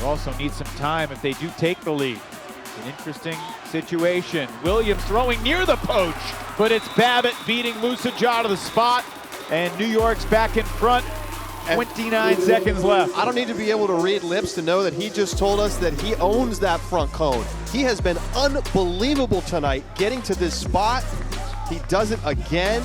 You also need some time if they do take the lead. It's an interesting situation. Williams throwing near the poach, but it's Babbitt beating Musajaa to the spot, and New York's back in front. 29 seconds left. I don't need to be able to read lips to know that he just told us that he owns that front cone. He has been unbelievable tonight getting to this spot. He does it again.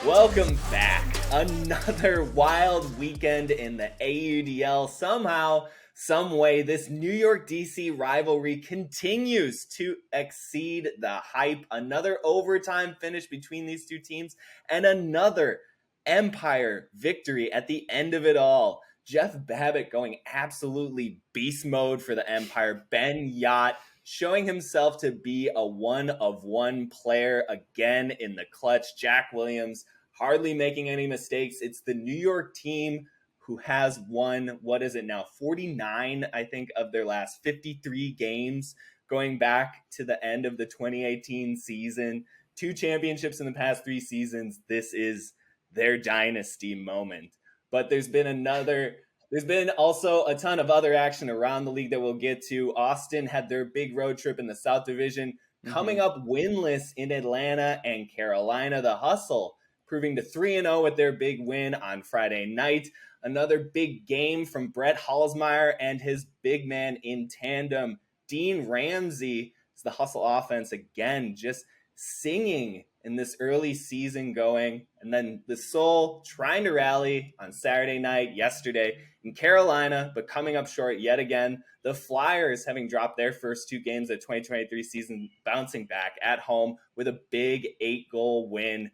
Welcome back. Another wild weekend in the AUDL. Somehow, some way, this New York DC rivalry continues to exceed the hype. Another overtime finish between these two teams and another Empire victory at the end of it all. Jeff Babbitt going absolutely beast mode for the Empire. Ben Yacht showing himself to be a one-of-one player again in the clutch. Jack Williams hardly making any mistakes. It's the New York team who has won, 49, I think, of their last 53 games going back to the end of the 2018 season. 2 championships in the past 3 seasons. This is their dynasty moment. But there's been also a ton of other action around the league that we'll get to. Austin had their big road trip in the South Division, coming up winless in Atlanta and Carolina. The Hustle proving to 3-0 with their big win on Friday night. Another big game from Brett Hallsmeyer and his big man in tandem, Dean Ramsey. It's the Hustle offense again, just singing in this early season going. And then the Soul trying to rally on Saturday night, yesterday in Carolina, but coming up short yet again. The Flyers, having dropped their first 2 games of the 2023 season, bouncing back at home with a big 8-goal win.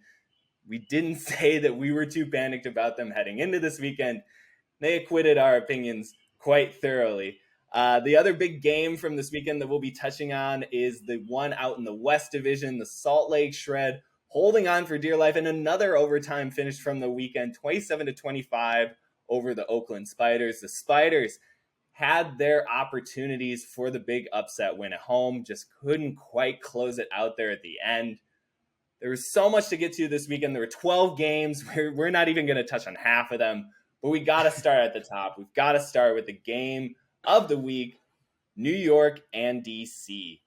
We didn't say that we were too panicked about them heading into this weekend. They acquitted our opinions quite thoroughly. The other big game from this weekend that we'll be touching on is the one out in the West Division, the Salt Lake Shred, holding on for dear life, and another overtime finish from the weekend, 27-25 over the Oakland Spiders. The Spiders had their opportunities for the big upset win at home, just couldn't quite close it out there at the end. There was so much to get to this weekend. There were 12 games. We're not even going to touch on half of them, but we got to start at the top. We've got to start with the game of the week, New York and DC.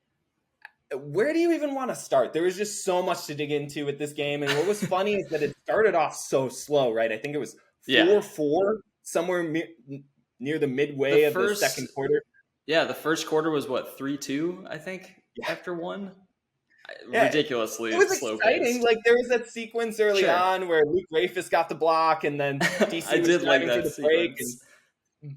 Where do you even want to start? There was just so much to dig into with this game. And what was funny is that it started off so slow, right? I think it was 4-4, somewhere near the midway of the second quarter. Yeah, the first quarter was 3-2, I think, after one. Yeah, ridiculously slow. It was exciting. Like, there was that sequence early on where Luke Rafis got the block, and then DC was driving for the break, and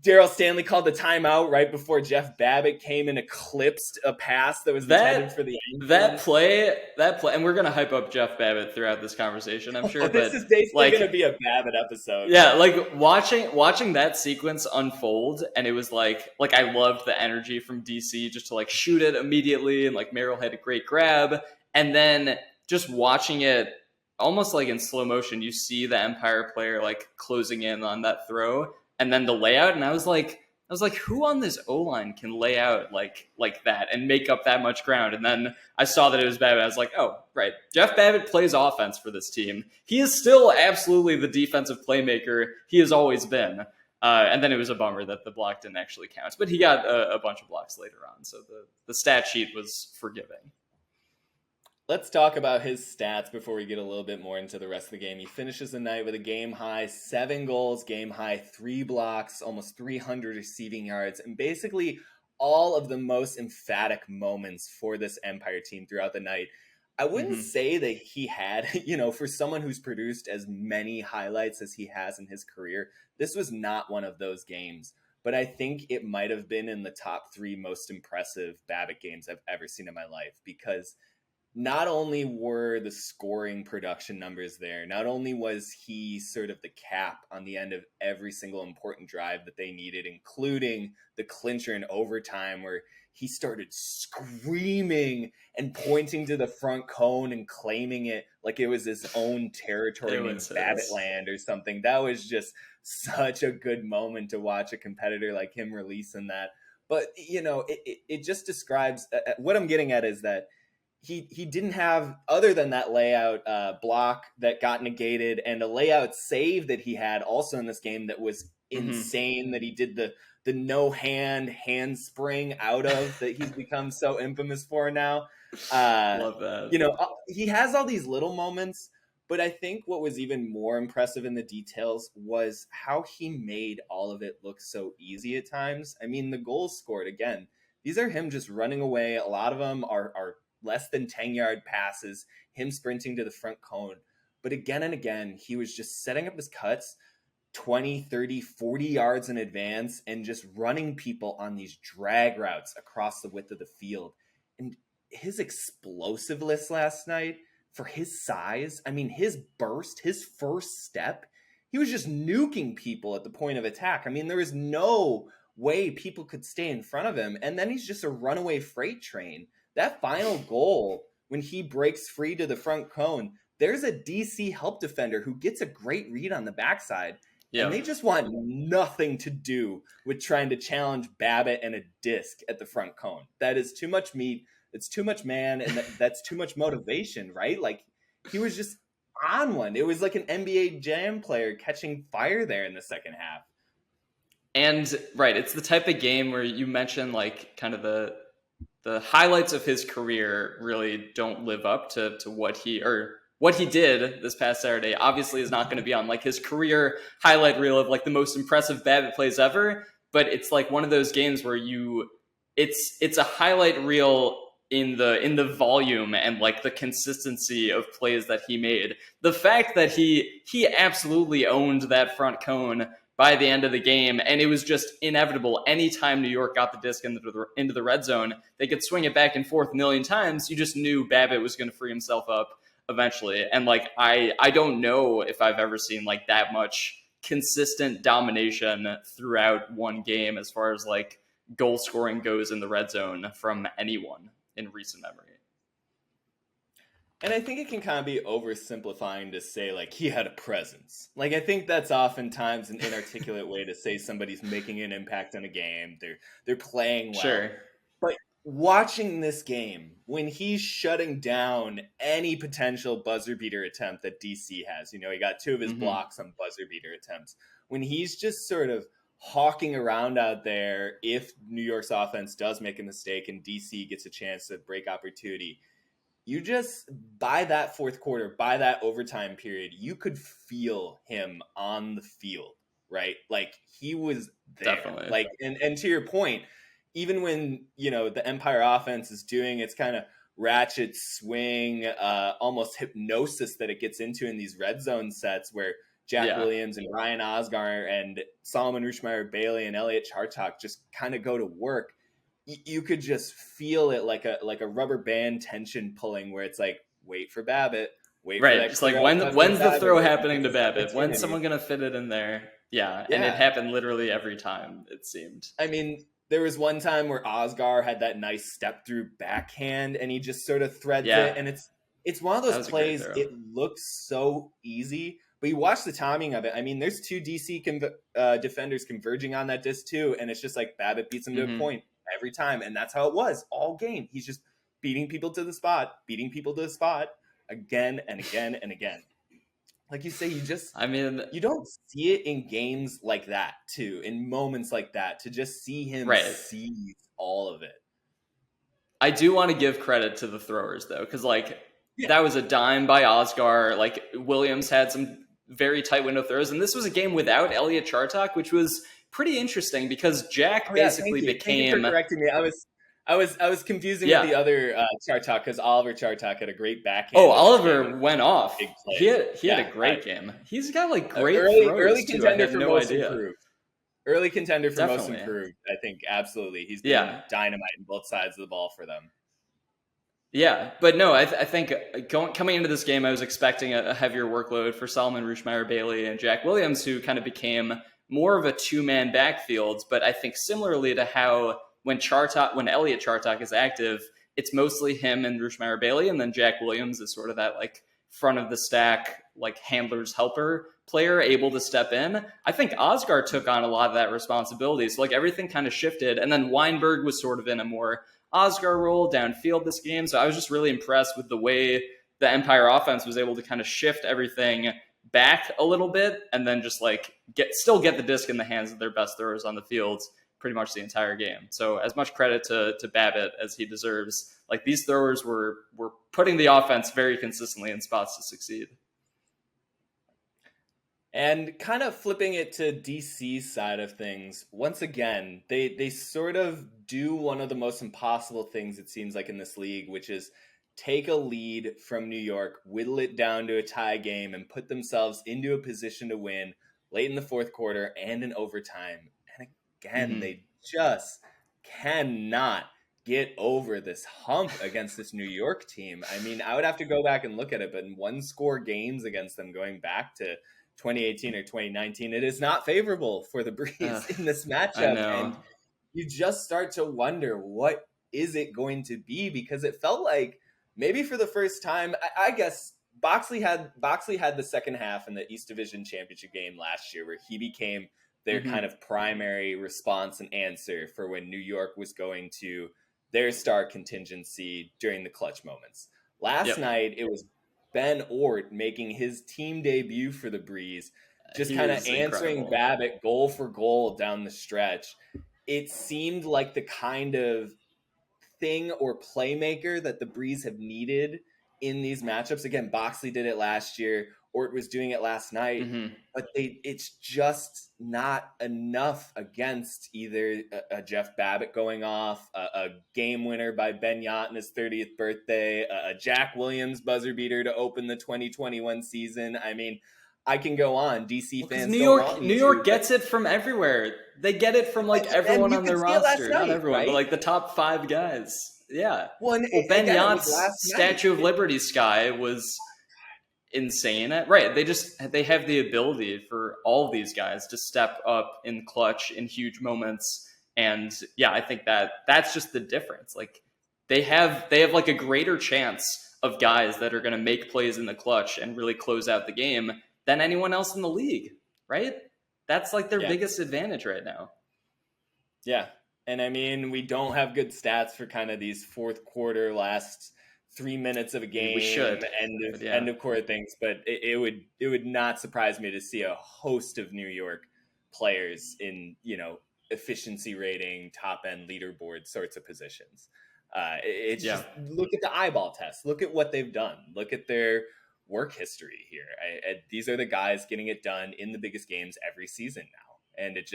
Daryl Stanley called the timeout right before Jeff Babbitt came and eclipsed a pass that was intended for the end. That play, and we're gonna hype up Jeff Babbitt throughout this conversation, I'm sure. This is basically gonna be a Babbitt episode. Yeah, like watching that sequence unfold, and it was like I loved the energy from DC just to shoot it immediately, and Merrill had a great grab, and then just watching it almost in slow motion, you see the Empire player closing in on that throw. And then the layout, and I was like, who on this O-line can lay out like that and make up that much ground? And then I saw that it was Babbitt. I was like, oh, right. Jeff Babbitt plays offense for this team. He is still absolutely the defensive playmaker he has always been. And then it was a bummer that the block didn't actually count. But he got a bunch of blocks later on, so the stat sheet was forgiving. Let's talk about his stats before we get a little bit more into the rest of the game. He finishes the night with a game-high 7 goals, game-high 3 blocks, almost 300 receiving yards, and basically all of the most emphatic moments for this Empire team throughout the night. I wouldn't say that he had, for someone who's produced as many highlights as he has in his career, this was not one of those games. But I think it might have been in the top 3 most impressive Babbitt games I've ever seen in my life, because not only were the scoring production numbers there, not only was he sort of the cap on the end of every single important drive that they needed, including the clincher in overtime where he started screaming and pointing to the front cone and claiming it like it was his own territory in Babbitt land or something. That was just such a good moment to watch a competitor like him releasing that. But, it just describes what I'm getting at is that he didn't have, other than that layout block that got negated and a layout save that he had also in this game that was insane that he did the no handspring out of that he's become so infamous for now. Love that. You know, he has all these little moments, but I think what was even more impressive in the details was how he made all of it look so easy at times. I mean, the goals scored, again, these are him just running away. A lot of them are less than 10-yard passes, him sprinting to the front cone. But again and again, he was just setting up his cuts 20, 30, 40 yards in advance and just running people on these drag routes across the width of the field. And his explosiveness last night, for his size, I mean, his burst, his first step, he was just nuking people at the point of attack. I mean, there was no way people could stay in front of him. And then he's just a runaway freight train. That final goal, when he breaks free to the front cone, there's a DC help defender who gets a great read on the backside. Yeah. And they just want nothing to do with trying to challenge Babbitt and a disc at the front cone. That is too much meat. It's too much man. And that's too much motivation, right? Like, he was just on one. It was like an NBA Jam player catching fire there in the second half. And right, it's the type of game where you mentioned like kind of the highlights of his career really don't live up to what he did this past Saturday. Obviously is not going to be on like his career highlight reel of like the most impressive Babbitt plays ever, but it's like one of those games where it's a highlight reel in the volume and like the consistency of plays that he made. The fact that he absolutely owned that front cone by the end of the game, and it was just inevitable. Anytime New York got the disc into the red zone, they could swing it back and forth a million times. You just knew Babbitt was going to free himself up eventually. And like, I don't know if I've ever seen like that much consistent domination throughout one game as far as like goal scoring goes in the red zone from anyone in recent memory. And I think it can kind of be oversimplifying to say, like, he had a presence. Like, I think that's oftentimes an inarticulate way to say somebody's making an impact on a game. They're playing well. Sure. But watching this game, when he's shutting down any potential buzzer beater attempt that DC has, you know, he got 2 of his blocks on buzzer beater attempts. When he's just sort of hawking around out there, if New York's offense does make a mistake and DC gets a chance to break opportunity, you just, by that fourth quarter, by that overtime period, you could feel him on the field, right? Like, he was there. Definitely. Like, and to your point, even when, you know, the Empire offense is doing its kind of ratchet swing, almost hypnosis that it gets into in these red zone sets where Jack Williams and Ryan Osgar and Solomon Rushmeyer-Bailey and Elliot Chartok just kind of go to work, you could just feel it like a rubber band tension pulling where it's like, wait for Babbitt, wait for that. It's like, when's the throw happening to Babbitt? When's someone going to fit it in there? Yeah, and it happened literally every time, it seemed. I mean, there was one time where Osgar had that nice step through backhand and he just sort of threads it. And it's one of those plays, it looks so easy, but you watch the timing of it. I mean, there's 2 DC defenders converging on that disc too, and it's just like Babbitt beats him to a point every time, and that's how it was all game. He's just beating people to the spot again and again and again. Like you say, you don't see it in games like that too, in moments like that, to just see him seize all of it. I do want to give credit to the throwers though, because like that was a dime by Osgar. Like, Williams had some very tight window throws, and this was a game without Elliot Chartok, which was pretty interesting because Jack basically became. Thank you for correcting me. I was confusing with the other Chartok because Oliver Chartok had a great backhand. Oh, Oliver went off. He had a great game. He's got like great early throws, contender too. for most improved. Early contender for most improved. I think absolutely. He's been dynamite in both sides of the ball for them. Yeah, but no, I think coming into this game, I was expecting a heavier workload for Solomon Rushmeyer-Bailey and Jack Williams, who kind of became more of a 2-man backfield. But I think similarly to how when Elliot Chartok is active, it's mostly him and Rushmeyer-Bailey, and then Jack Williams is sort of that like front of the stack, like handler's helper player able to step in. I think Osgar took on a lot of that responsibility. So like everything kind of shifted, and then Weinberg was sort of in a more Osgar role downfield this game. So I was just really impressed with the way the Empire offense was able to kind of shift everything back a little bit and then just like get the disc in the hands of their best throwers on the field pretty much the entire game. So as much credit to Babbitt as he deserves. Like, these throwers were putting the offense very consistently in spots to succeed. And kind of flipping it to DC's side of things, once again, they sort of do one of the most impossible things, it seems like, in this league, which is take a lead from New York, whittle it down to a tie game, and put themselves into a position to win late in the fourth quarter and in overtime. And again, they just cannot get over this hump against this New York team. I mean, I would have to go back and look at it, but in one-score games against them going back to 2018 or 2019, it is not favorable for the Breeze in this matchup. And you just start to wonder, what is it going to be? Because it felt like maybe for the first time, I guess Boxley had the second half in the East Division Championship game last year, where he became their kind of primary response and answer for when New York was going to their star contingency during the clutch moments. Last night, it was Ben Ort making his team debut for the Breeze, just kind of answering Babbitt goal for goal down the stretch. It seemed like the kind of thing or playmaker that the Breeze have needed in these matchups. Again, Boxley did it last year. Ort was doing it last night, but it's just not enough against either a Jeff Babbitt going off, a game winner by Ben Yott in his 30th birthday, a Jack Williams buzzer beater to open the 2021 season. I mean, I can go on. DC fans, New York gets it from everywhere. They get it from like everyone on their roster, not everyone, right? But like the top 5 guys. Yeah. Well, Ben Yott's Statue of Liberty sky was insane. Right. They have the ability for all these guys to step up in clutch in huge moments. And yeah, I think that's just the difference. Like, they have like a greater chance of guys that are going to make plays in the clutch and really close out the game than anyone else in the league. Right. That's like their biggest advantage right now. Yeah. And I mean, we don't have good stats for kind of these fourth quarter last 3 minutes of a game. We should end of quarter things, but it would not surprise me to see a host of New York players in, efficiency rating, top end leaderboard sorts of positions. Just look at the eyeball test. Look at what they've done. Look at their work history here. These are the guys getting it done in the biggest games every season now, and it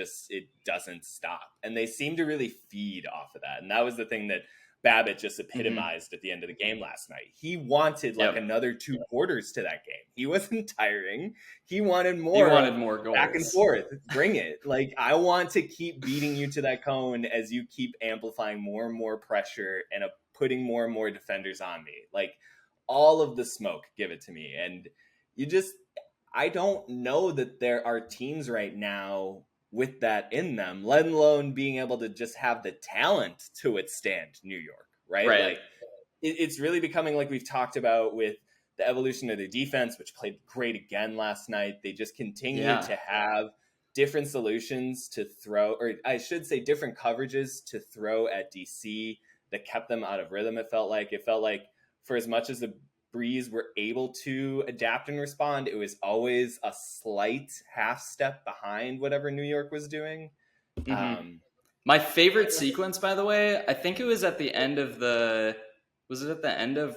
doesn't stop. And they seem to really feed off of that. And that was the thing that Babbitt just epitomized at the end of the game last night. He wanted another 2 quarters to that game. He wasn't tiring. He wanted more. He wanted more goals. Back and forth. Bring it. Like, I want to keep beating you to that cone as you keep amplifying more and more pressure and putting more and more defenders on me. Like, all of the smoke, give it to me. And I don't know that there are teams right now with that in them, let alone being able to just have the talent to withstand New York, right? Like, it's really becoming, like we've talked about, with the evolution of their defense, which played great again last night. They just continue to have different solutions to throw, or I should say different coverages to throw at DC that kept them out of rhythm. It felt like for as much as the Breeze were able to adapt and respond, it was always a slight half step behind whatever New York was doing. My favorite sequence, by the way, I think it was at the end of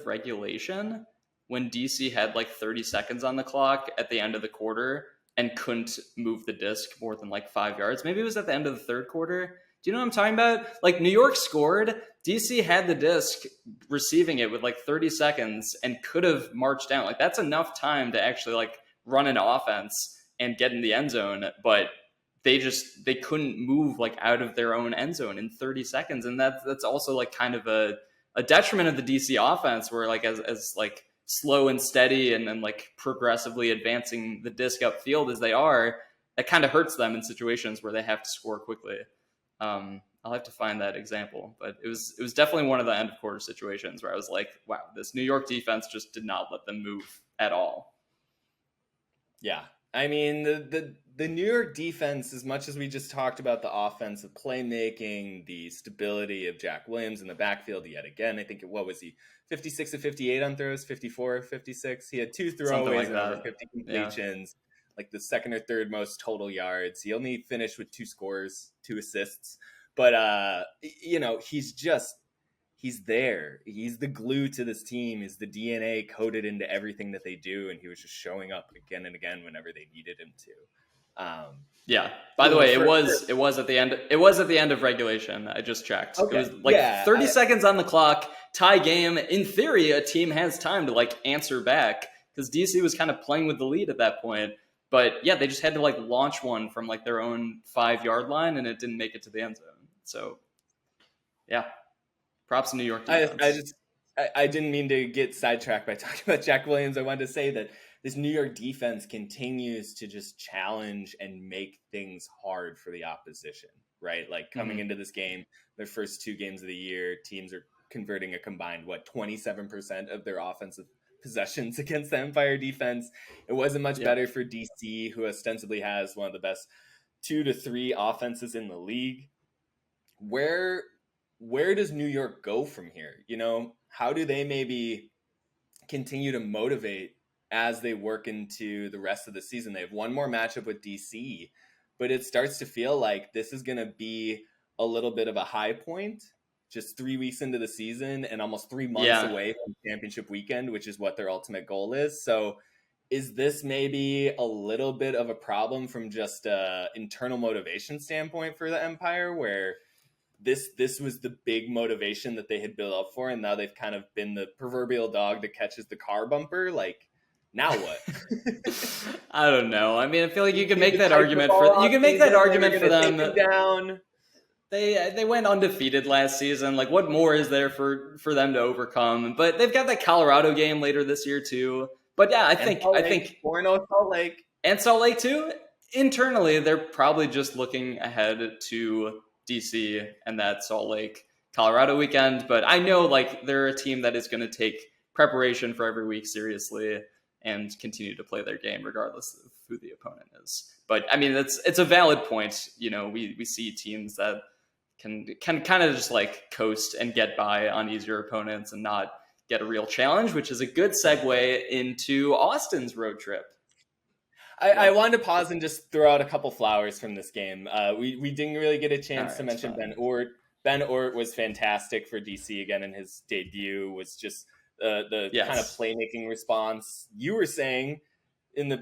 regulation when DC had like 30 seconds on the clock at the end of the quarter and couldn't move the disc more than like 5 yards. Maybe it was at the end of the third quarter. Do you know what I'm talking about? Like, New York scored, DC had the disc receiving it with like 30 seconds and could have marched down. Like, that's enough time to actually like run an offense and get in the end zone, but they couldn't move like out of their own end zone in 30 seconds. And that's also like kind of a detriment of the DC offense, where like as like slow and steady and then like progressively advancing the disc upfield as they are, it kind of hurts them in situations where they have to score quickly. I'll have to find that example, but it was definitely one of the end of quarter situations where I was like, wow, this New York defense just did not let them move at all. Yeah. I mean, the the New York defense, as much as we just talked about the offensive playmaking, the stability of Jack Williams in the backfield yet again, I think, what was he, 56 of 58 on throws, 54 of 56? He had 2 throwaways like and that. over 50 completions, like the second or third most total yards. He only finished with 2 scores, 2 assists. But, he's there. He's the glue to this team. Is the DNA coded into everything that they do, and he was just showing up again and again whenever they needed him to. By the way, it was at the end. It was at the end of regulation. I just checked. Okay. It was like 30 seconds on the clock, tie game. In theory, a team has time to like answer back because DC was kind of playing with the lead at that point. But yeah, they just had to like launch one from like their own 5-yard line, and it didn't make it to the end zone. So yeah. Props to New York defense. I didn't mean to get sidetracked by talking about Jack Williams. I wanted to say that this New York defense continues to just challenge and make things hard for the opposition, right? Like coming into this game, their first 2 games of the year, teams are converting a combined, 27% of their offensive possessions against the Empire defense. It wasn't much better for DC, who ostensibly has one of the best 2 to 3 offenses in the league. Where does New York go from here? How do they maybe continue to motivate as they work into the rest of the season? They have one more matchup with DC, but it starts to feel like this is going to be a little bit of a high point, just 3 weeks into the season and almost 3 months away from championship weekend, which is what their ultimate goal is. So is this maybe a little bit of a problem from just an internal motivation standpoint for the Empire, where this was the big motivation that they had built up for, and now they've kind of been the proverbial dog that catches the car bumper? Like, now what? I don't know. I mean, I feel like you can make that argument for them. Down. They went undefeated last season. Like, what more is there for them to overcome? But they've got that Colorado game later this year too. But yeah, I think 4-0 Salt Lake and Salt Lake too. Internally, they're probably just looking ahead to DC and that Salt Lake Colorado weekend. But I know like they're a team that is going to take preparation for every week seriously and continue to play their game regardless of who the opponent is. But I mean, it's a valid point. We see teams that can kind of just like coast and get by on easier opponents and not get a real challenge, which is a good segue into Austin's road trip. I wanted to pause and just throw out a couple flowers from this game. We didn't really get a chance to mention Ben Ort. Ben Ort was fantastic for DC again in his debut. Was just the kind of playmaking response. You were saying in the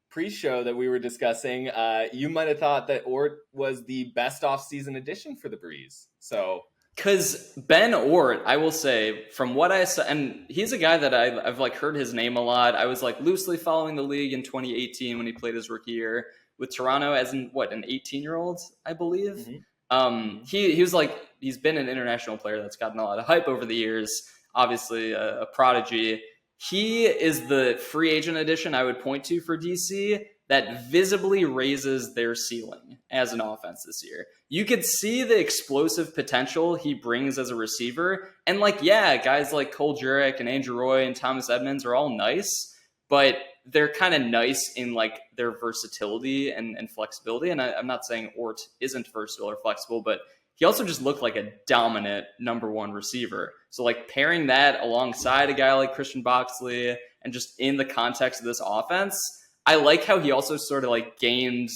pre-show that we were discussing, you might have thought that Ort was the best off-season addition for the Breeze. So. Because Ben Ort, I will say, from what I saw, and he's a guy that I've like heard his name a lot. I was like loosely following the league in 2018 when he played his rookie year with Toronto as an 18-year-old, I believe. Mm-hmm. He was like, he's been an international player that's gotten a lot of hype over the years. Obviously a prodigy. He is the free agent addition I would point to for DC that visibly raises their ceiling as an offense this year. You could see the explosive potential he brings as a receiver. And guys like Cole Jurek and Andrew Roy and Thomas Edmonds are all nice, but they're kind of nice in like their versatility and flexibility. And I'm not saying Ort isn't versatile or flexible, but he also just looked like a dominant number one receiver. So like pairing that alongside a guy like Christian Boxley and just in the context of this offense, I like how he also sort of like gained,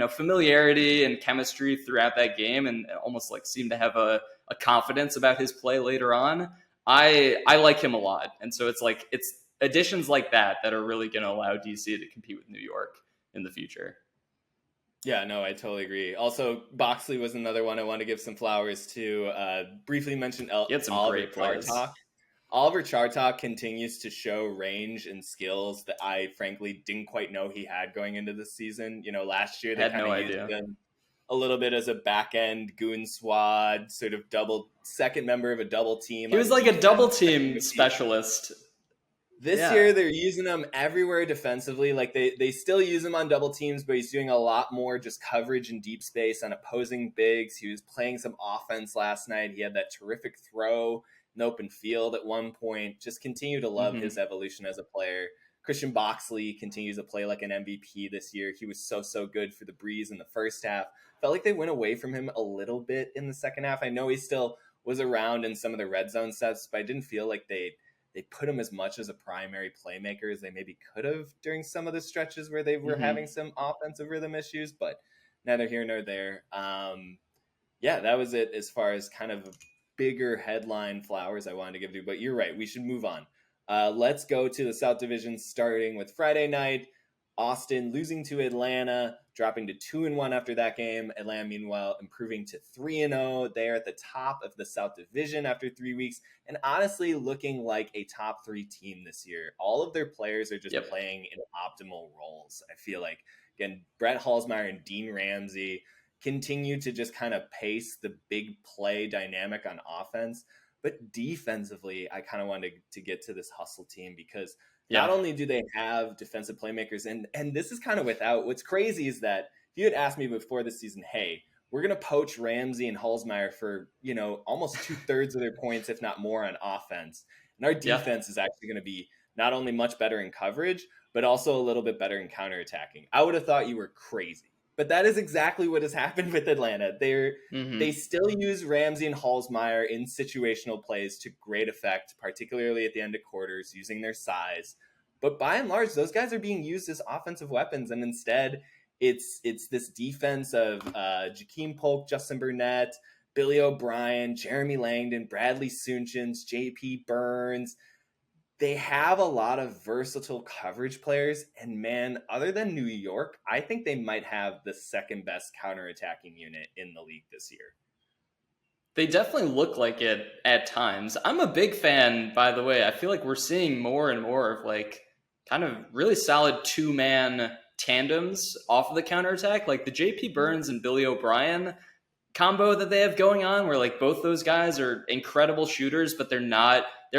familiarity and chemistry throughout that game and almost like seemed to have a confidence about his play later on. I like him a lot. And so it's additions like that are really going to allow DC to compete with New York in the future. Yeah, no, I totally agree. Also, Boxley was another one I want to give some flowers to. Briefly mentioned Oliver Chartok. Oliver Chartok continues to show range and skills that I frankly didn't quite know he had going into this season. Last year they kind of used him a little bit as a back end goon squad, sort of second member of a double team. He was like a double team specialist. This year they're using him everywhere defensively. Like they still use him on double teams, but he's doing a lot more just coverage in deep space on opposing bigs. He was playing some offense last night. He had that terrific throw in open field at one point. Just continue to love his evolution as a player. Christian Boxley continues to play like an MVP this year. He was so good for the Breeze in the first half. Felt like they went away from him a little bit in the second half. I know he still was around in some of the red zone sets, but I didn't feel like they put him as much as a primary playmaker as they maybe could have during some of the stretches where they were having some offensive rhythm issues, but neither here nor there. Yeah, that was it as far as kind of bigger headline flowers I wanted to give you, but you're right. We should move on. Let's go to the South Division, starting with Friday night. Austin losing to Atlanta, dropping to 2-1 after that game. Atlanta, meanwhile, improving to 3-0. They are at the top of the South Division after 3 weeks, and honestly looking like a top 3 team this year. All of their players are just playing in optimal roles. I feel like, again, Brett Halsmeyer and Dean Ramsey continue to just kind of pace the big play dynamic on offense. But defensively, I kind of wanted to get to this hustle team because not only do they have defensive playmakers, and this is kind of without, what's crazy is that if you had asked me before this season, hey, we're going to poach Ramsey and Halsmeyer for, almost 2/3 of their points, if not more, on offense. And our defense is actually going to be not only much better in coverage, but also a little bit better in counterattacking. I would have thought you were crazy. But that is exactly what has happened with Atlanta. They still use Ramsey and Halsmeyer in situational plays to great effect, particularly at the end of quarters, using their size. But by and large, those guys are being used as offensive weapons, and instead, it's this defense of Jakeem Polk, Justin Burnett, Billy O'Brien, Jeremy Langdon, Bradley Soonchins, J.P. Burns. They have a lot of versatile coverage players, and man, other than New York, I think they might have the second best counterattacking unit in the league this year. They definitely look like it at times. I'm a big fan, by the way. I feel like we're seeing more and more of like kind of really solid 2-man tandems off of the counterattack. Like the J.P. Burns and Billy O'Brien combo that they have going on, where like both those guys are incredible shooters, but they're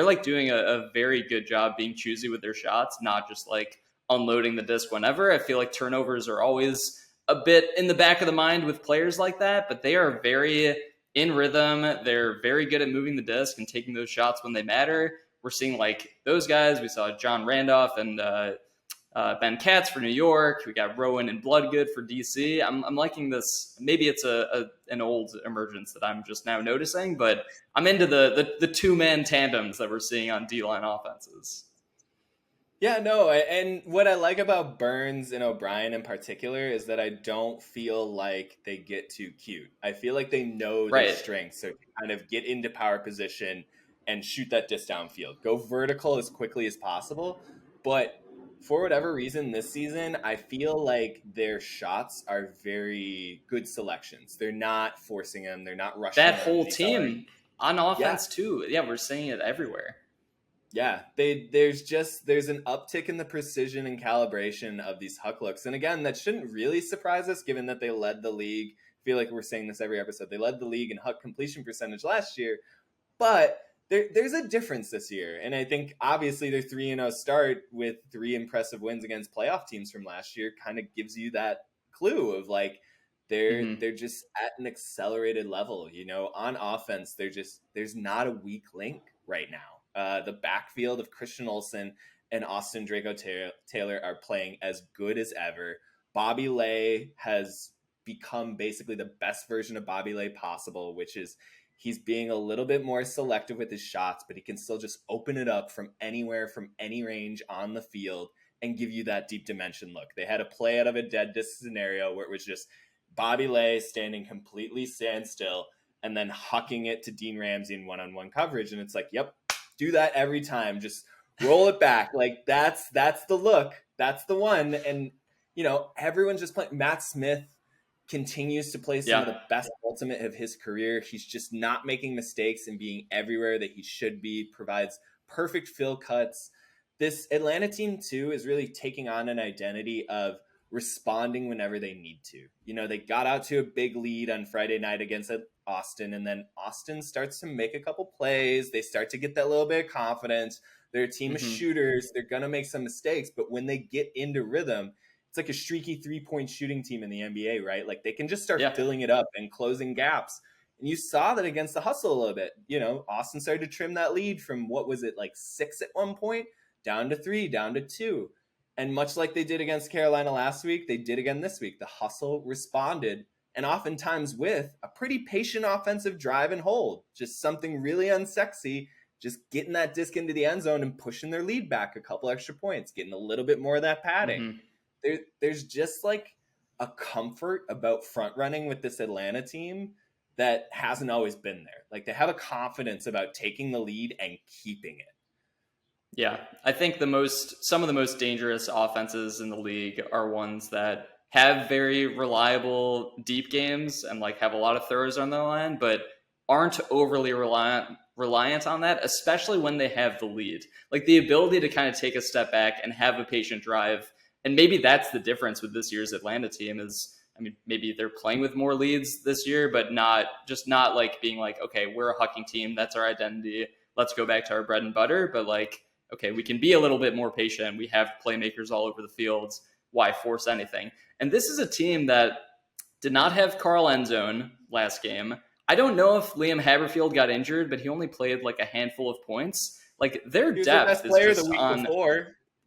like doing a very good job being choosy with their shots, not just like unloading the disc whenever. I feel like turnovers are always a bit in the back of the mind with players like that, but they are very in rhythm. They're very good at moving the disc and taking those shots when they matter. We're seeing like those guys. We saw John Randolph and Ben Katz for New York. We got Rowan and Bloodgood for DC. I'm liking this. Maybe it's an old emergence that I'm just now noticing, but I'm into the 2-man tandems that we're seeing on D-line offenses. Yeah, no, and what I like about Burns and O'Brien in particular is that I don't feel like they get too cute. I feel like they know their strengths, so kind of get into power position and shoot that disc downfield. Go vertical as quickly as possible, but for whatever reason this season, I feel like their shots are very good selections. They're not forcing them. They're not rushing that whole team on offense too. Yeah, we're seeing it everywhere. Yeah, there's an uptick in the precision and calibration of these huck looks. And again, that shouldn't really surprise us given that they led the league. I feel like we're saying this every episode. They led the league in huck completion percentage last year, but there's a difference this year. And I think obviously their 3-0 start with 3 impressive wins against playoff teams from last year kind of gives you that clue of like they're just at an accelerated level, on offense. There's not a weak link right now. The backfield of Christian Olsen and Austin Draco Taylor are playing as good as ever. Bobby Lay has become basically the best version of Bobby Lay possible, which is he's being a little bit more selective with his shots, but he can still just open it up from anywhere, from any range on the field and give you that deep dimension look. They had a play out of a dead disc scenario where it was just Bobby Lay standing completely standstill and then hucking it to Dean Ramsey in one-on-one coverage. And it's like, yep, do that every time. Just roll it back. Like that's the look. That's the one. And, everyone's just playing. Matt Smith continues to play some of the best ultimate of his career. He's just not making mistakes and being everywhere that he should be, provides perfect fill cuts. This Atlanta team too is really taking on an identity of responding whenever they need to. They got out to a big lead on Friday night against Austin, and then Austin starts to make a couple plays. They start to get that little bit of confidence. They're a team of shooters. They're going to make some mistakes, but when they get into rhythm, it's like a streaky 3-point shooting team in the NBA, right? Like they can just start filling it up and closing gaps. And you saw that against the hustle a little bit. Austin started to trim that lead from, what was it, like 6 at one point down to 3, down to 2. And much like they did against Carolina last week, they did again this week. The hustle responded, and oftentimes with a pretty patient offensive drive and hold. Just something really unsexy, just getting that disc into the end zone and pushing their lead back a couple extra points, getting a little bit more of that padding. There's just like a comfort about front running with this Atlanta team that hasn't always been there. Like, they have a confidence about taking the lead and keeping it. Yeah, I think some of the most dangerous offenses in the league are ones that have very reliable deep games and like have a lot of throws on the line, but aren't overly reliant on that, especially when they have the lead. Like, the ability to kind of take a step back and have a patient drive. And maybe that's the difference with this year's Atlanta team is, I mean, maybe they're playing with more leads this year, but not like being like, okay, we're a hucking team. That's our identity. Let's go back to our bread and butter. But like, okay, we can be a little bit more patient. We have playmakers all over the fields. Why force anything? And this is a team that did not have Carl Endzone last game. I don't know if Liam Haberfield got injured, but he only played like a handful of points. Like, their depth is just on.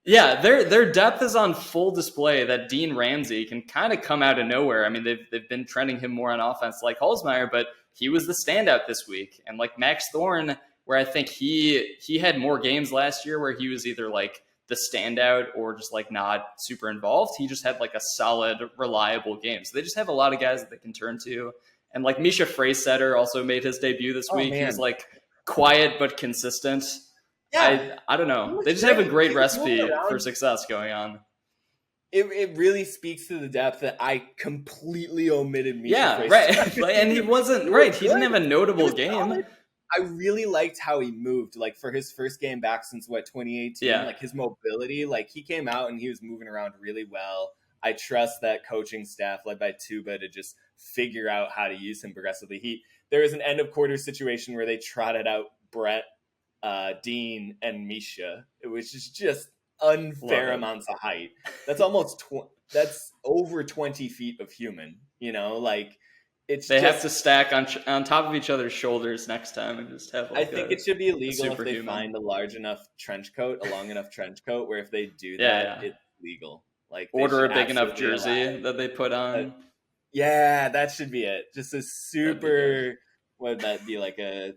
Yeah, their depth is on full display. That Dean Ramsey can kind of come out of nowhere. I mean, they've been trending him more on offense like Holzmeier, but he was the standout this week. And like Max Thorne, where I think he had more games last year where he was either like the standout or just like not super involved. He just had like a solid, reliable game. So they just have a lot of guys that they can turn to. And like Misha Freysetter also made his debut this week. Man. He was like quiet but consistent. Yeah. I don't know. They just have a great recipe for success going on. It really speaks to the depth that I completely omitted. Misha Freysetter. Right. And he wasn't right. He didn't have a notable game. I really liked how he moved, like, for his first game back since 2018. Yeah. Like, his mobility, like, he came out and he was moving around really well. I trust that coaching staff led by Tuba to just figure out how to use him progressively. There was an end of quarter situation where they trotted out Brett, Dean, and Misha, which is just unfair amounts of height. That's almost that's over 20 feet of human. You know, like. They have to stack on top of each other's shoulders next time and just have. Like, I think it should be illegal if they find a long enough trench coat, where if they do that, it's legal. Like, order a big enough jersey that they put on. Yeah, that should be it. Just a super. What would that be, like a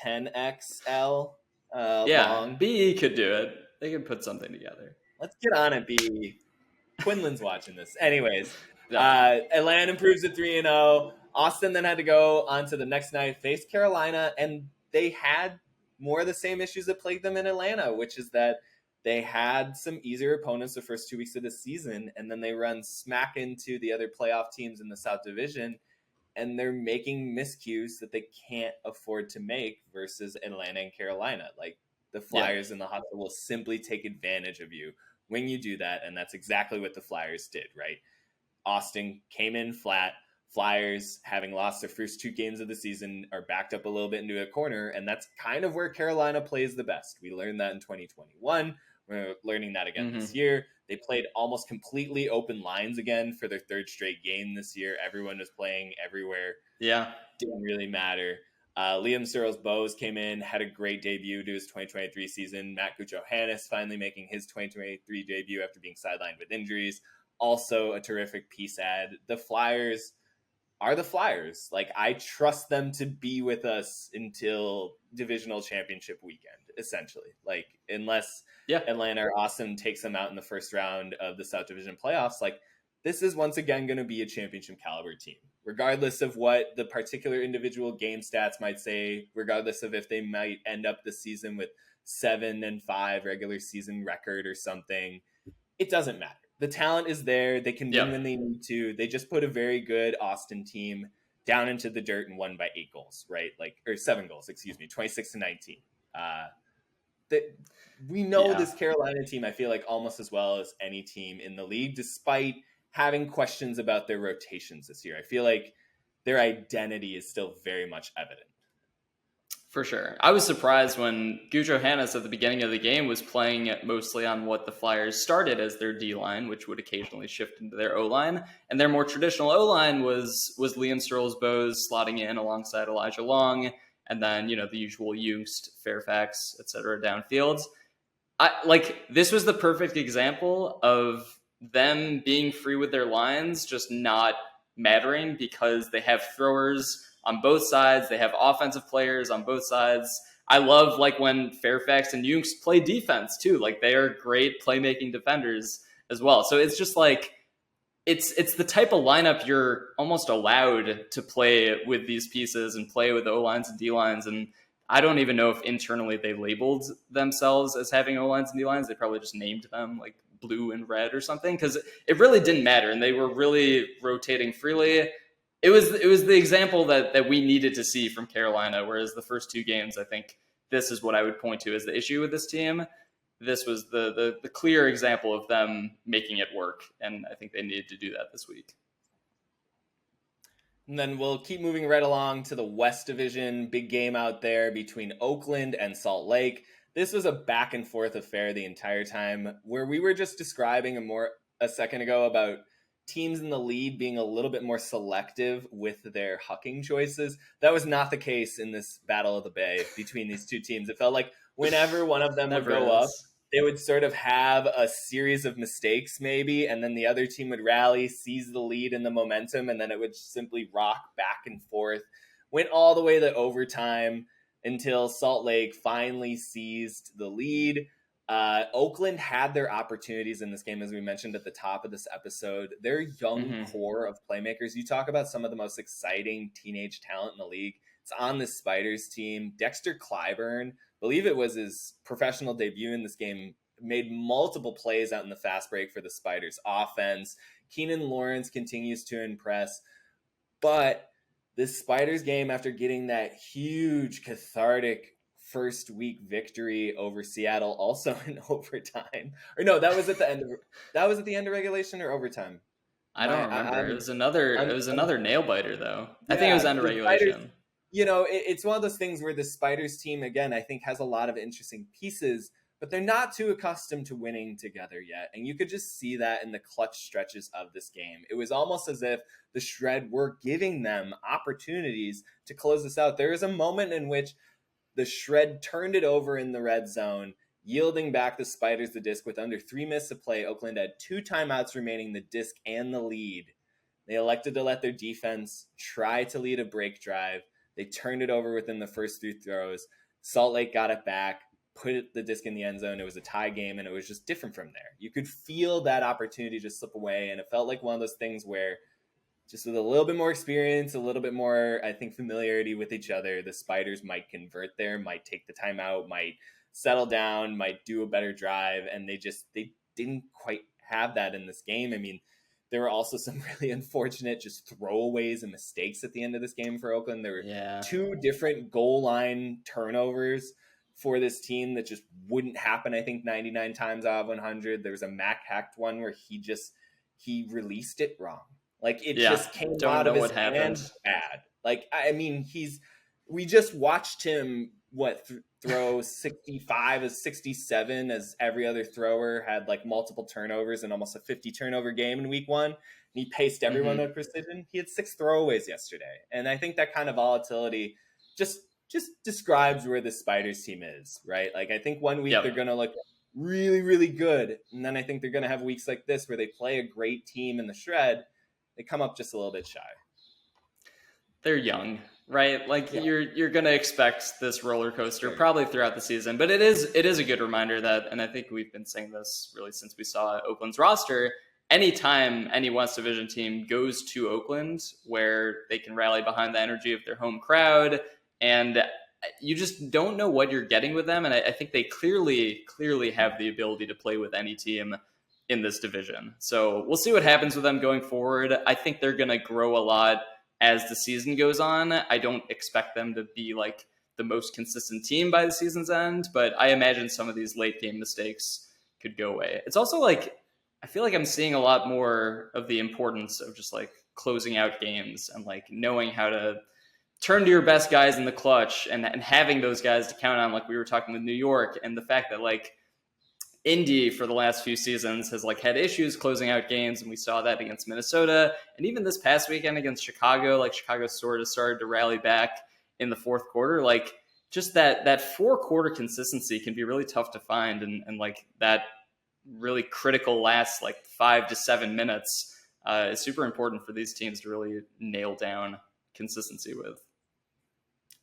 10XL? Long. BE could do it. They could put something together. Let's get on it, BE. Quinlan's watching this, anyways. Atlanta improves to 3-0. Austin then had to go on to the next night, face Carolina, and they had more of the same issues that plagued them in Atlanta, which is that they had some easier opponents the first 2 weeks of the season, and then they run smack into the other playoff teams in the South Division, and they're making miscues that they can't afford to make versus Atlanta and Carolina. Like, the Flyers and the hustle will simply take advantage of you when you do that, and that's exactly what the Flyers did, right? Austin came in flat. Flyers, having lost their first 2 games of the season, are backed up a little bit into a corner, and that's kind of where Carolina plays the best. We learned that in 2021. We're learning that again this year. They played almost completely open lines again for their 3rd straight game this year. Everyone was playing everywhere. Yeah. Didn't really matter. Liam Searles-Bowes came in, had a great debut to his 2023 season. Matt Guccio-Hannes finally making his 2023 debut after being sidelined with injuries. Also a terrific piece add. The Flyers are the Flyers. Like, I trust them to be with us until divisional championship weekend, essentially. Like, unless Atlanta or Austin takes them out in the first round of the South Division playoffs, like, this is once again going to be a championship caliber team, regardless of what the particular individual game stats might say, regardless of if they might end up the season with 7-5 regular season record or something. It doesn't matter. The talent is there. They can win when they need to. They just put a very good Austin team down into the dirt and won by 8 goals, right? Like, or 7 goals, 26-19. We know this Carolina team, I feel like, almost as well as any team in the league, despite having questions about their rotations this year. I feel like their identity is still very much evident. For sure. I was surprised when Guccio-Hannes at the beginning of the game was playing mostly on what the Flyers started as their D-line, which would occasionally shift into their O-line. And their more traditional O-line was Liam Searles-Bowes slotting in alongside Elijah Long, and then, the usual Youngst, Fairfax, etc. downfield. This was the perfect example of them being free with their lines, just not mattering because they have throwers on both sides. They have offensive players on both sides. I love like when Fairfax and Junks play defense too. Like they are great playmaking defenders as well. So it's just like, it's the type of lineup you're almost allowed to play with these pieces and play with O-lines and D-lines. And I don't even know if internally they labeled themselves as having O-lines and D-lines. They probably just named them like blue and red or something because it really didn't matter. And they were really rotating freely. It was the example that we needed to see from Carolina, whereas the first two games, I think this is what I would point to as the issue with this team. This was the clear example of them making it work, and I think they needed to do that this week. And then we'll keep moving right along to the West Division. Big game out there between Oakland and Salt Lake. This was a back and forth affair the entire time, where we were just describing a second ago about teams in the lead being a little bit more selective with their hucking choices. That was not the case in this Battle of the Bay between these two teams. It felt like whenever one of them would go up, they would sort of have a series of mistakes maybe, and then the other team would rally, seize the lead and the momentum, and then it would simply rock back and forth. Went all the way to overtime until Salt Lake finally seized the lead. Oakland had their opportunities in this game, as we mentioned at the top of this episode. Their young core of playmakers, you talk about some of the most exciting teenage talent in the league. It's on the Spiders team. Dexter Clyburn, believe it was his professional debut in this game, made multiple plays out in the fast break for the Spiders offense. Keenan Lawrence continues to impress. But this Spiders game, after getting that huge cathartic first week victory over Seattle, also in overtime. Or no, that was at the end of regulation or overtime. I don't remember. It was another nail biter though. Yeah, I think it was end of regulation. Spiders, it's one of those things where the Spiders team, again, I think has a lot of interesting pieces, but they're not too accustomed to winning together yet. And you could just see that in the clutch stretches of this game. It was almost as if the Shred were giving them opportunities to close this out. There was a moment in which the Shred turned it over in the red zone, yielding back the Spiders the disc with under 3 minutes to play. Oakland had 2 timeouts remaining, the disc and the lead. They elected to let their defense try to lead a break drive. They turned it over within the first 3 throws. Salt Lake got it back, put the disc in the end zone. It was a tie game, and it was just different from there. You could feel that opportunity just slip away, and it felt like one of those things where just with a little bit more experience, a little bit more, I think, familiarity with each other, the Spiders might convert there, might take the timeout, might settle down, might do a better drive, and they didn't quite have that in this game. I mean, there were also some really unfortunate just throwaways and mistakes at the end of this game for Oakland. There were 2 different goal line turnovers for this team that just wouldn't happen, I think, 99 times out of 100. There was a Mac Hecht one where he released it wrong. Like, it just came out of his hand bad. Like, I mean, we just watched him, throw 65 as 67 as every other thrower had, like, multiple turnovers and almost a 50 turnover game in week 1. And he paced everyone with precision. He had 6 throwaways yesterday. And I think that kind of volatility just describes where the Spiders team is, right? Like, I think one week they're going to look really, really good. And then I think they're going to have weeks like this where they play a great team in the Shred. They come up just a little bit shy. They're young, right? Like you're going to expect this roller coaster probably throughout the season, but it is a good reminder that, and I think we've been saying this really since we saw Oakland's roster, anytime any West Division team goes to Oakland where they can rally behind the energy of their home crowd, and you just don't know what you're getting with them. And I think they clearly have the ability to play with any team in this division. So we'll see what happens with them going forward. I think they're going to grow a lot as the season goes on. I don't expect them to be like the most consistent team by the season's end, but I imagine some of these late game mistakes could go away. It's also like, I feel like I'm seeing a lot more of the importance of just like closing out games and like knowing how to turn to your best guys in the clutch and having those guys to count on, like we were talking with New York, and the fact that like Indy for the last few seasons has like had issues closing out games, and we saw that against Minnesota, and even this past weekend against Chicago. Like Chicago sort of started to rally back in the fourth quarter. Like just that 4-quarter consistency can be really tough to find, and like that really critical last like 5 to 7 minutes is super important for these teams to really nail down consistency with.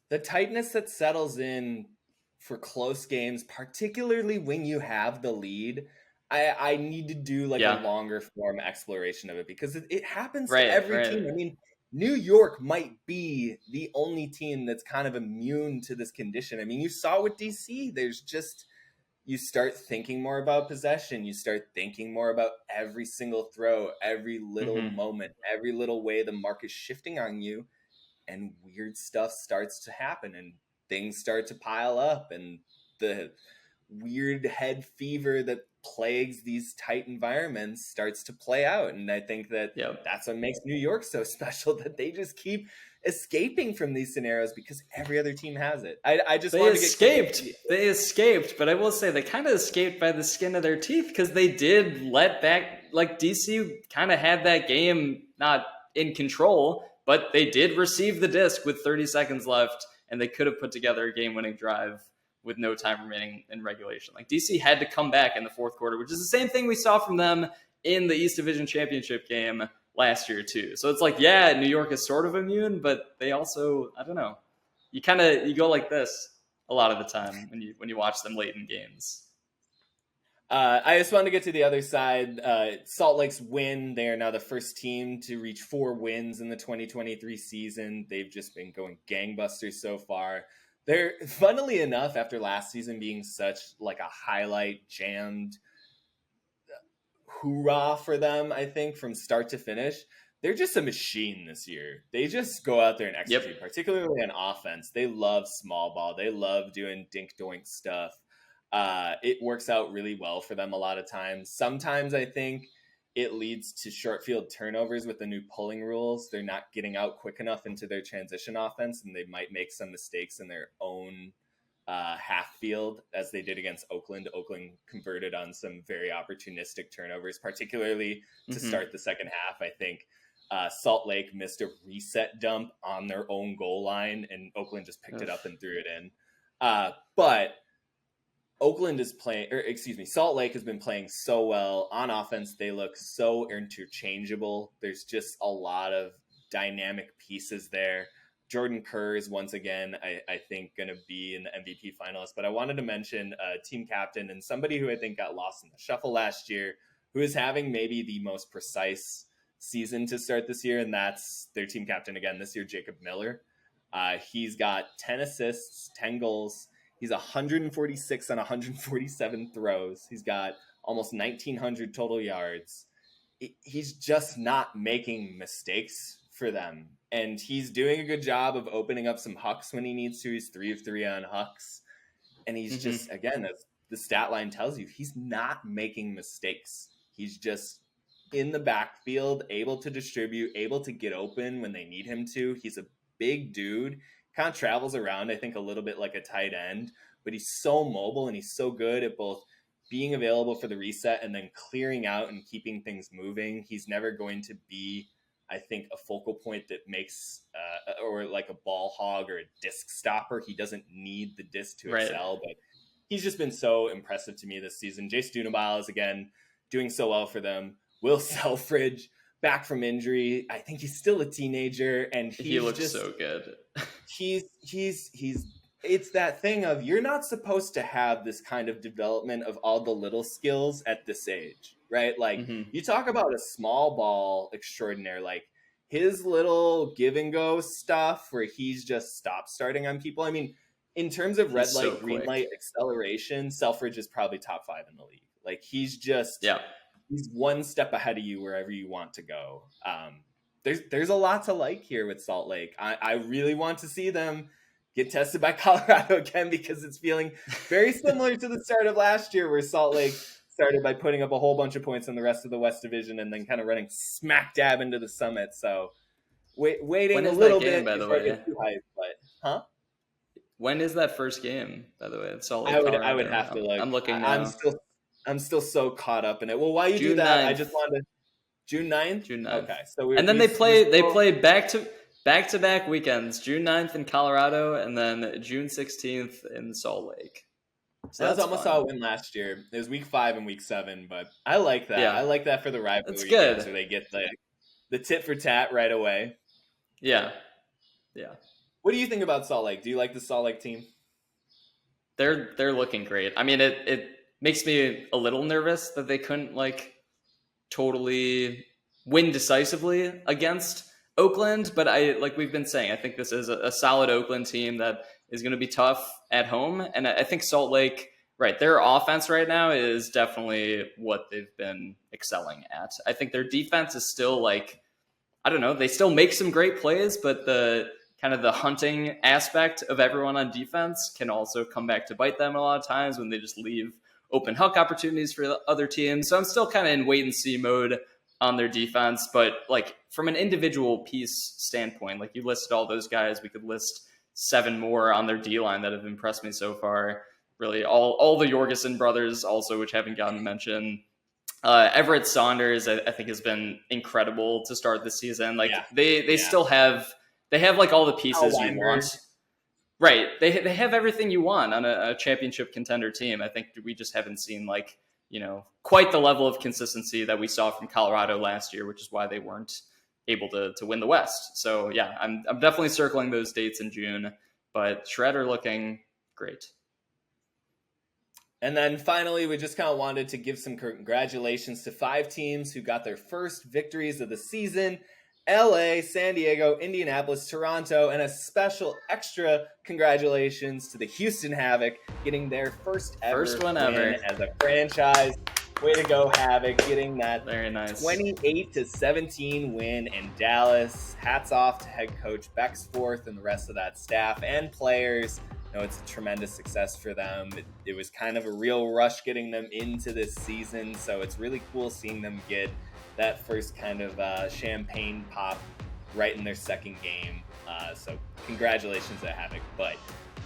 The tightness that settles in for close games, particularly when you have the lead, I need to do like a longer form exploration of it, because it happens to every team. I mean, New York might be the only team that's kind of immune to this condition. I mean, you saw with DC, there's just, you start thinking more about possession. You start thinking more about every single throw, every little moment, every little way the mark is shifting on you, and weird stuff starts to happen and things start to pile up, and the weird head fever that plagues these tight environments starts to play out. And I think that that's what makes New York so special, that they just keep escaping from these scenarios because every other team has it. I just they escaped, but I will say they kind of escaped by the skin of their teeth, because they did let back, like DC kind of had that game not in control, but they did receive the disc with 30 seconds left, and they could have put together a game-winning drive with no time remaining in regulation. Like, DC had to come back in the fourth quarter, which is the same thing we saw from them in the East Division Championship game last year too. So it's like, yeah, New York is sort of immune, but they also, I don't know, you go like this a lot of the time when you watch them late in games. I just wanted to get to the other side. Salt Lake's win. They are now the first team to reach 4 wins in the 2023 season. They've just been going gangbusters so far. They're, funnily enough, after last season being such like a highlight jammed hoorah for them, I think, from start to finish, they're just a machine this year. They just go out there and execute, particularly on offense. They love small ball. They love doing dink-doink stuff. It works out really well for them a lot of times. Sometimes I think it leads to short field turnovers with the new pulling rules. They're not getting out quick enough into their transition offense, and they might make some mistakes in their own half field, as they did against Oakland. Oakland converted on some very opportunistic turnovers, particularly to start the second half. I think Salt Lake missed a reset dump on their own goal line, and Oakland just picked it up and threw it in. But Oakland is playing, Salt Lake has been playing so well on offense. They look so interchangeable. There's just a lot of dynamic pieces there. Jordan Kerr is once again, I think, going to be in the MVP finalist. But I wanted to mention a team captain and somebody who I think got lost in the shuffle last year, who is having maybe the most precise season to start this year, and that's their team captain again this year, Jacob Miller. He's got 10 assists, 10 goals. He's 146 on 147 throws. He's got almost 1,900 total yards. He's just not making mistakes for them. And he's doing a good job of opening up some hucks when he needs to. He's 3 of 3 on hucks. And he's just, again, as the stat line tells you, he's not making mistakes. He's just in the backfield, able to distribute, able to get open when they need him to. He's a big dude. Kind of travels around, I think, a little bit like a tight end, but he's so mobile and he's so good at both being available for the reset and then clearing out and keeping things moving. He's never going to be, I think, a focal point that makes or like a ball hog or a disc stopper. He doesn't need the disc to excel, but he's just been so impressive to me this season. Jace Dunabile is, again, doing so well for them. Will Selfridge, back from injury. I think he's still a teenager, and he looks just so good. He's it's that thing of, you're not supposed to have this kind of development of all the little skills at this age, right? Like, you talk about a small ball extraordinaire, like his little give and go stuff where he's just starting on people. I mean, in terms of red light, green light acceleration, Selfridge is probably top 5 in the league. Like, he's just, he's one step ahead of you wherever you want to go. There's a lot to like here with Salt Lake. I really want to see them get tested by Colorado again, because it's feeling very similar to the start of last year, where Salt Lake started by putting up a whole bunch of points in the rest of the West Division and then kind of running smack dab into the Summit. So waiting a little bit by the way? Too hyped, when is that first game, by the way? Salt Lake, I would have to look. I'm looking now. I'm still so caught up in it. Well, while you do that, 9th. I just wanted to June 9th? June 9th. Okay. So and then they play back to Back-to-back weekends, June 9th in Colorado, and then June 16th in Salt Lake. So that's almost how it went last year. It was week 5 and week 7, but I like that. Yeah. I like that for the rivalry. That's good. Where they get the tit for tat right away. Yeah. What do you think about Salt Lake? Do you like the Salt Lake team? They're looking great. I mean, it makes me a little nervous that they couldn't totally win decisively against Oakland, but like we've been saying, I think this is a solid Oakland team that is going to be tough at home. And I think Salt Lake, right, their offense right now is definitely what they've been excelling at. I think their defense is still I don't know, they still make some great plays, but the kind of the hunting aspect of everyone on defense can also come back to bite them a lot of times when they just leave open huck opportunities for the other teams. So I'm still kind of in wait and see mode on their defense, but from an individual piece standpoint, you listed all those guys, we could list 7 more on their D-line that have impressed me so far. Really, all the Jorgensen brothers also, which haven't gotten mentioned. Everett Saunders, I think, has been incredible to start this season. They still have all the pieces you want. Right. They have everything you want on a championship contender team. I think we just haven't seen quite the level of consistency that we saw from Colorado last year, which is why they weren't able to win the West. So yeah, I'm definitely circling those dates in June, but Shredder looking great. And then finally, we just kind of wanted to give some congratulations to 5 teams who got their first victories of the season. LA, San Diego, Indianapolis, Toronto, and a special extra congratulations to the Houston Havoc getting their first one ever as a franchise. Way to go, Havoc, getting that very nice 28-17 win in Dallas. Hats off to head coach Bexforth and the rest of that staff and players. It's a tremendous success for them. It was kind of a real rush getting them into this season, so it's really cool seeing them get that first kind of champagne pop right in their second game. So congratulations to Havoc. But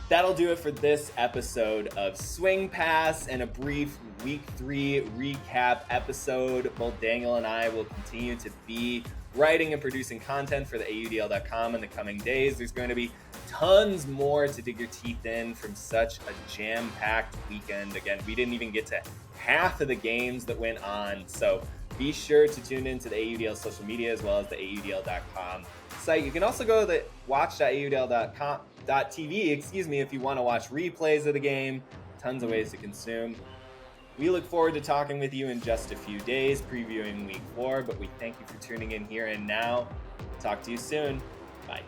that'll do it for this episode of Swing Pass and a brief Week 3 recap episode. Both Daniel and I will continue to be writing and producing content for the AUDL.com in the coming days. There's going to be tons more to dig your teeth in from such a jam-packed weekend. Again, we didn't even get to half of the games that went on, so be sure to tune in to the AUDL social media as well as the AUDL.com site. You can also go to the watch.audl.com.tv, if you want to watch replays of the game. Tons of ways to consume. We look forward to talking with you in just a few days, previewing Week 4, but we thank you for tuning in here and now. Talk to you soon. Bye.